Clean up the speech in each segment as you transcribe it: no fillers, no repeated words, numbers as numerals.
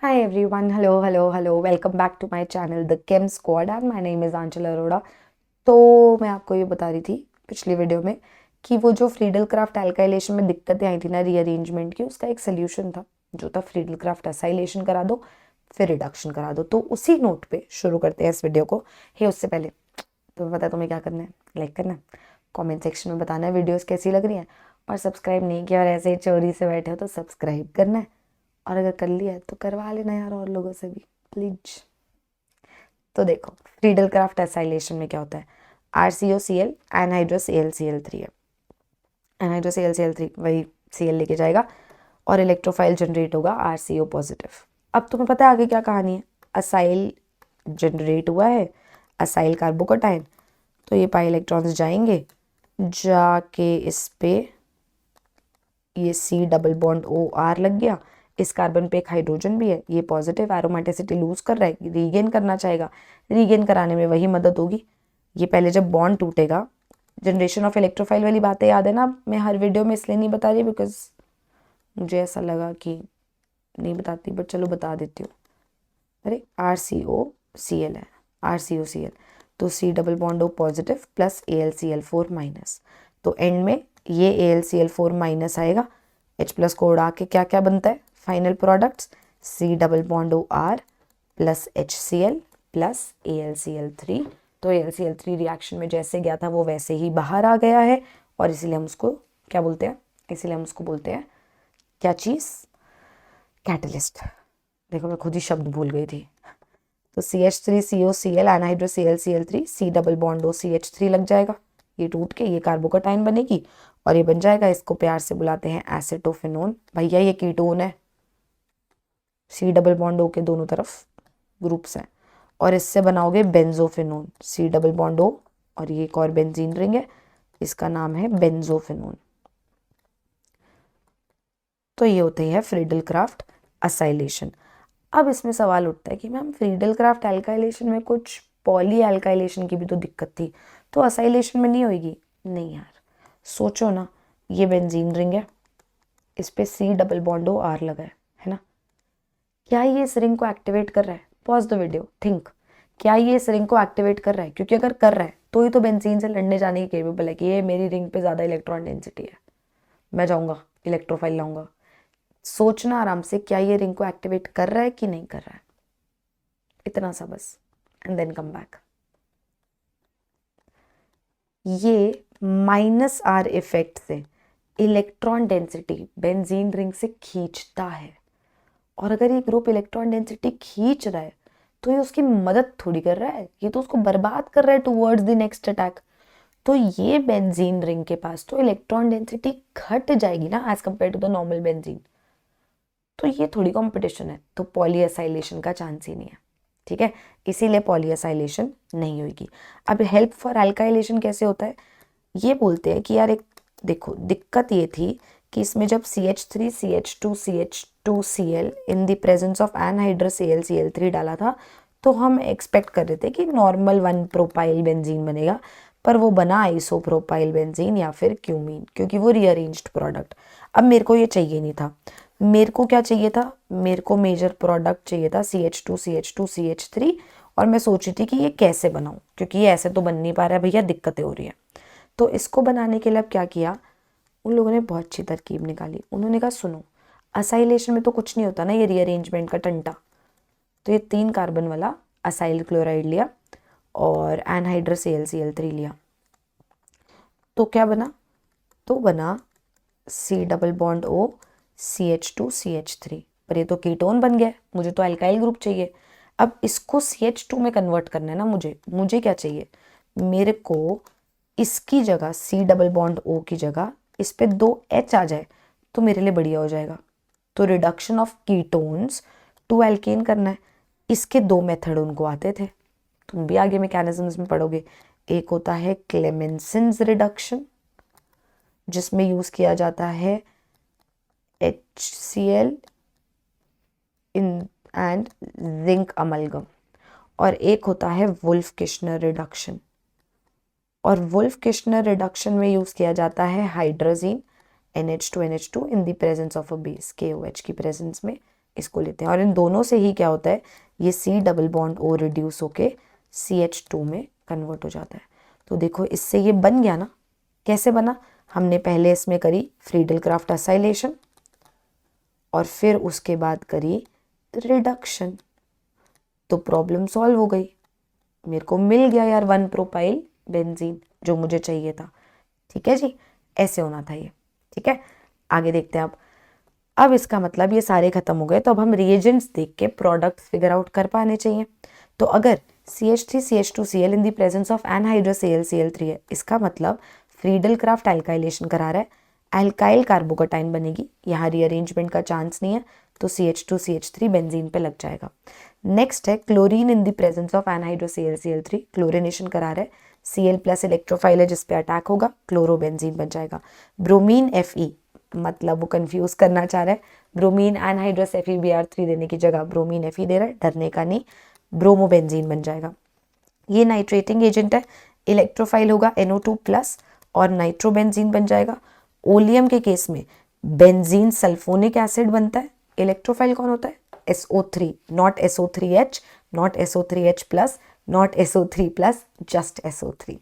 Hi everyone, hello, welcome back to my channel The Chem Squad and my name is Aanchal Arora. तो मैं आपको ये बता रही थी पिछली वीडियो में कि वो जो फ्रीडल क्राफ्ट एल्काइलेशन में दिक्कतें आई थी ना रीअरेंजमेंट की, उसका एक सोल्यूशन था जो था फ्रीडल क्राफ्ट एसाइलेशन करा दो फिर रिडक्शन करा दो। तो उसी नोट पे शुरू करते हैं इस वीडियो को। उससे पहले तुम्हें पता है तुम्हें क्या करना है, लाइक करना है, कमेंट सेक्शन में बताना है वीडियोस कैसी लग रही हैं, और सब्सक्राइब नहीं किया और ऐसे ही चोरी से बैठे हो तो सब्सक्राइब करना है, और अगर कर लिया है तो करवा लेना यार और लोगों से भी प्लीज। तो देखो फ्रीडल क्राफ्ट एसाइलेशन में क्या होता है, RCOCl एनहाइड्रस AlCl3 है। एनहाइड्रस AlCl3 वही Cl लेके जाएगा और इलेक्ट्रोफाइल जनरेट होगा RCO पॉजिटिव। अब तुम्हें पता है आगे क्या कहानी है, असाइल जनरेट हुआ है, असाइल कार्बोकटाइन, तो ये पाई इलेक्ट्रॉन्स जाएंगे, जाके इस पे ये C डबल बॉन्ड OR लग गया, इस कार्बन पे एक हाइड्रोजन भी है, ये पॉजिटिव एरोमेटिसिटी लूज कर रहा है, रीगेन करना चाहेगा, रीगेन कराने में वही मदद होगी। ये पहले जब बॉन्ड टूटेगा, जनरेशन ऑफ इलेक्ट्रोफाइल वाली बातें याद है ना, मैं हर वीडियो में इसलिए नहीं बता रही बिकॉज मुझे ऐसा लगा कि नहीं बताती, बट चलो बता देती हूँ। अरे RCOCl है, RCOCl, तो C double bond O positive plus AlCl4 minus, तो एंड में ये AlCl4 माइनस आएगा, H प्लस को उड़ा के क्या क्या बनता है final products, C double bond OR plus HCl plus AlCl3। तो AlCl3 रिएक्शन में जैसे गया था वो वैसे ही बाहर आ गया है, और इसीलिए हम उसको क्या बोलते हैं, इसीलिए हम उसको बोलते हैं क्या चीज़, कैटलिस्ट। देखो मैं खुद ही शब्द भूल गई थी। तो CH3COCl anhydrous AlCl3 C double bond O CH3 लग जाएगा, ये टूट के ये कार्बोकटाइन बनेगी और ये बन जाएगा, इसको प्यार से बुलाते हैं एसीटोफेनोन। भैया ये कीटोन है, C डबल बॉन्ड O के दोनों तरफ ग्रुप्स हैं, और इससे बनाओगे बेंजोफेनोन, C डबल बॉन्ड O और ये एक और बेंजीन रिंग है, इसका नाम है बेंजोफेनोन। तो ये होती है फ्रीडल क्राफ्ट असाइलेशन। अब इसमें सवाल उठता है कि मैम फ्रीडल क्राफ्ट एल्काइलेशन में कुछ पॉली एल्काइलेशन की भी तो दिक्कत थी, तो असाइलेशन में नहीं होगी? नहीं यार, सोचो ना, ये बेंजीन रिंग है, इस पे C double bond O R लगा है ना, क्या ये इस रिंग को एक्टिवेट कर रहा है? पॉज द वीडियो, थिंक, क्या ये इस रिंग को एक्टिवेट कर रहा है? क्योंकि अगर कर रहा है तो ही तो बेंजीन से लड़ने जाने की केपेबल है कि ये मेरी रिंग पे ज़्यादा इलेक्ट्रॉन डेंसिटी है, मैं जाऊँगा इलेक्ट्रोफाइल लाऊंगा। सोचना आराम से, क्या ये रिंग को एक्टिवेट कर रहा है कि नहीं कर रहा है, इतना सा बस, एंड देन कम बैक। ये -R इफेक्ट से इलेक्ट्रॉन डेंसिटी बेंजीन रिंग से खींचता है, और अगर ये ग्रुप इलेक्ट्रॉन डेंसिटी खींच रहा है तो ये उसकी मदद थोड़ी कर रहा है, ये तो उसको बर्बाद कर रहा है टुवर्ड्स द नेक्स्ट अटैक। तो ये बेंजीन रिंग के पास तो इलेक्ट्रॉन डेंसिटी घट जाएगी ना as compare to the normal benzene, तो ये थोड़ी कंपटीशन है, तो पॉलीएसाइलेशन का चांस ही नहीं है, ठीक है, इसीलिए पॉलीएसाइलेशन नहीं होगी। अब हेल्प फॉर एल्काइलेशन कैसे होता है, ये बोलते हैं कि यार एक देखो दिक्कत ये थी कि इसमें जब CH3 CH2 CH2Cl in the presence of anhydrous AlCl3 डाला था, तो हम एक्सपेक्ट कर रहे थे कि नॉर्मल 1 प्रोपाइल बेंजीन बनेगा, पर वो बना आइसोप्रोपाइल बेंजीन या फिर क्यूमीन, क्योंकि वो रीअरेंज्ड प्रोडक्ट। अब मेरे को ये चाहिए नहीं था, मेरे को क्या चाहिए था, मेरे को मेजर प्रोडक्ट चाहिए था CH2 CH2 CH3, और मैं सोची थी कि ये कैसे बनाऊं, क्योंकि ये ऐसे तो बन नहीं पा रहा है भैया, दिक्कतें हो रही हैं। तो इसको बनाने के लिए अब क्या किया, उन लोगों ने बहुत अच्छी तरकीब निकाली। उन्होंने कहा सुनो, असाइलेशन में तो कुछ नहीं होता ना, ये रीअरेंजमेंट का टंटा, तो ये 3 कार्बन वाला असाइल क्लोराइड लिया और एनहाइड्रस AlCl3 लिया, तो क्या बना, तो बना C double bond O CH2 CH3, पर ये तो कीटोन बन गया, मुझे तो अल्काइल ग्रुप चाहिए। अब इसको CH2 में कन्वर्ट करना है ना, मुझे क्या चाहिए, मेरे को इसकी जगह C डबल बॉन्ड O की जगह इस पे 2 H आ जाए तो मेरे लिए बढ़िया हो जाएगा। तो reduction of ketones to alkane करना है, इसके 2 मेथड उनको आते थे, तुम भी आगे मैकेनिज्म्स में पढ़ोगे। एक होता है क्लेमेंसन्स रिडक्शन, जिसमें यूज किया जाता है HCl in and zinc amalgam, और एक होता है वुल्फ किश्नर रिडक्शन, और वुल्फ किश्नर रिडक्शन में यूज किया जाता है hydrazine NH2 NH2 in the presence of a base KOH की प्रेजेंस में इसको लेते हैं और इन दोनों से ही क्या होता है, ये C double bond O reduce होके CH2 में कन्वर्ट हो जाता है। तो देखो इससे ये बन गया ना, कैसे बना, हमने पहले इसमें करी फ्रीडल क्राफ्ट असाइलेशन और फिर उसके बाद करी रिडक्शन, तो प्रॉब्लम सॉल्व हो गई, मेरे को मिल गया यार 1 प्रोपाइल बेंजीन जो मुझे चाहिए था। ठीक है जी, ऐसे होना था ये। ठीक है, आगे देखते हैं अब इसका मतलब ये सारे खत्म हो गए, तो अब हम रिएजेंट्स देख के प्रोडक्ट्स फिगर आउट कर पाने चाहिए। तो अगर CH3CH2Cl in the presence of anhydrous Cl है, इसका मतलब फ्रीडल क्राफ्ट एल्काइलेशन करा रहा है, एल्काइल कार्बोकटाइन बनेगी, यहाँ रीअरेंजमेंट का चांस नहीं है, तो CH2CH3 बेंजीन पे लग जाएगा। नेक्स्ट है chlorine in the presence of anhydrous Cl, chlorination करा रहा है, Cl प्लस इलेक्ट्रोफाइल है जिस पे अटैक होगा, क्लोरोबेंजीन बन जाएगा। ब्रोमीन Fe, मतलब वो कंफ्यूज करना चाह रहा है, ब्रोमीन एनहाइड्रस FeBr3 देने की जगह ब्रोमीन Fe दे रहा है, डरने का नहीं, ब्रोमोबेंजीन बन जाएगा। ये नाइट्रेटिंग एजेंट है, इलेक्ट्रोफाइल होगा NO2 प्लस और नाइट्रोबेंजीन बन जाएगा। ओलियम के केस में बेंजीन सल्फोनिक एसिड बनता है, इलेक्ट्रोफाइल कौन होता है, SO3, not SO3H, not SO3H plus, not SO3 plus, just SO3।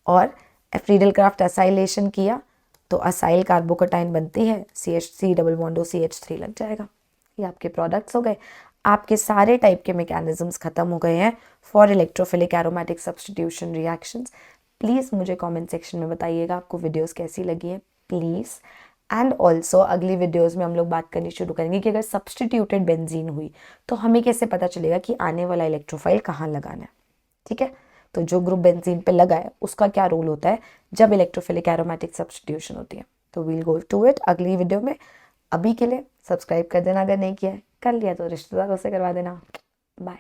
और फ्रीडल क्राफ्ट असाइलेशन किया तो असाइल कार्बोकटाइन बनती है, C double bond O CH3 लग जाएगा। ये आपके प्रोडक्ट्स हो गए, आपके सारे टाइप के मैकेनिज्म्स खत्म हो गए हैं for electrophilic aromatic substitution reactions. Please मुझे कमेंट सेक्शन में बताइएगा आपको वीडियोस कैसी लगी हैं प्लीज़। एंड ऑल्सो अगली वीडियोस में हम लोग बात करनी शुरू करेंगे कि अगर सब्स्टिट्यूटेड बेंजीन हुई तो हमें कैसे पता चलेगा कि आने वाला इलेक्ट्रोफाइल कहाँ लगाना है। ठीक है, तो जो ग्रुप बेंजीन पे लगा है उसका क्या रोल होता है जब इलेक्ट्रोफिलिक एरोमेटिक सब्स्टिट्यूशन होती है, तो वील गो टू इट अगली वीडियो में। अभी के लिए सब्सक्राइब कर देना, अगर नहीं किया है, कर लिया तो रिश्तेदारों से करवा देना। बाय।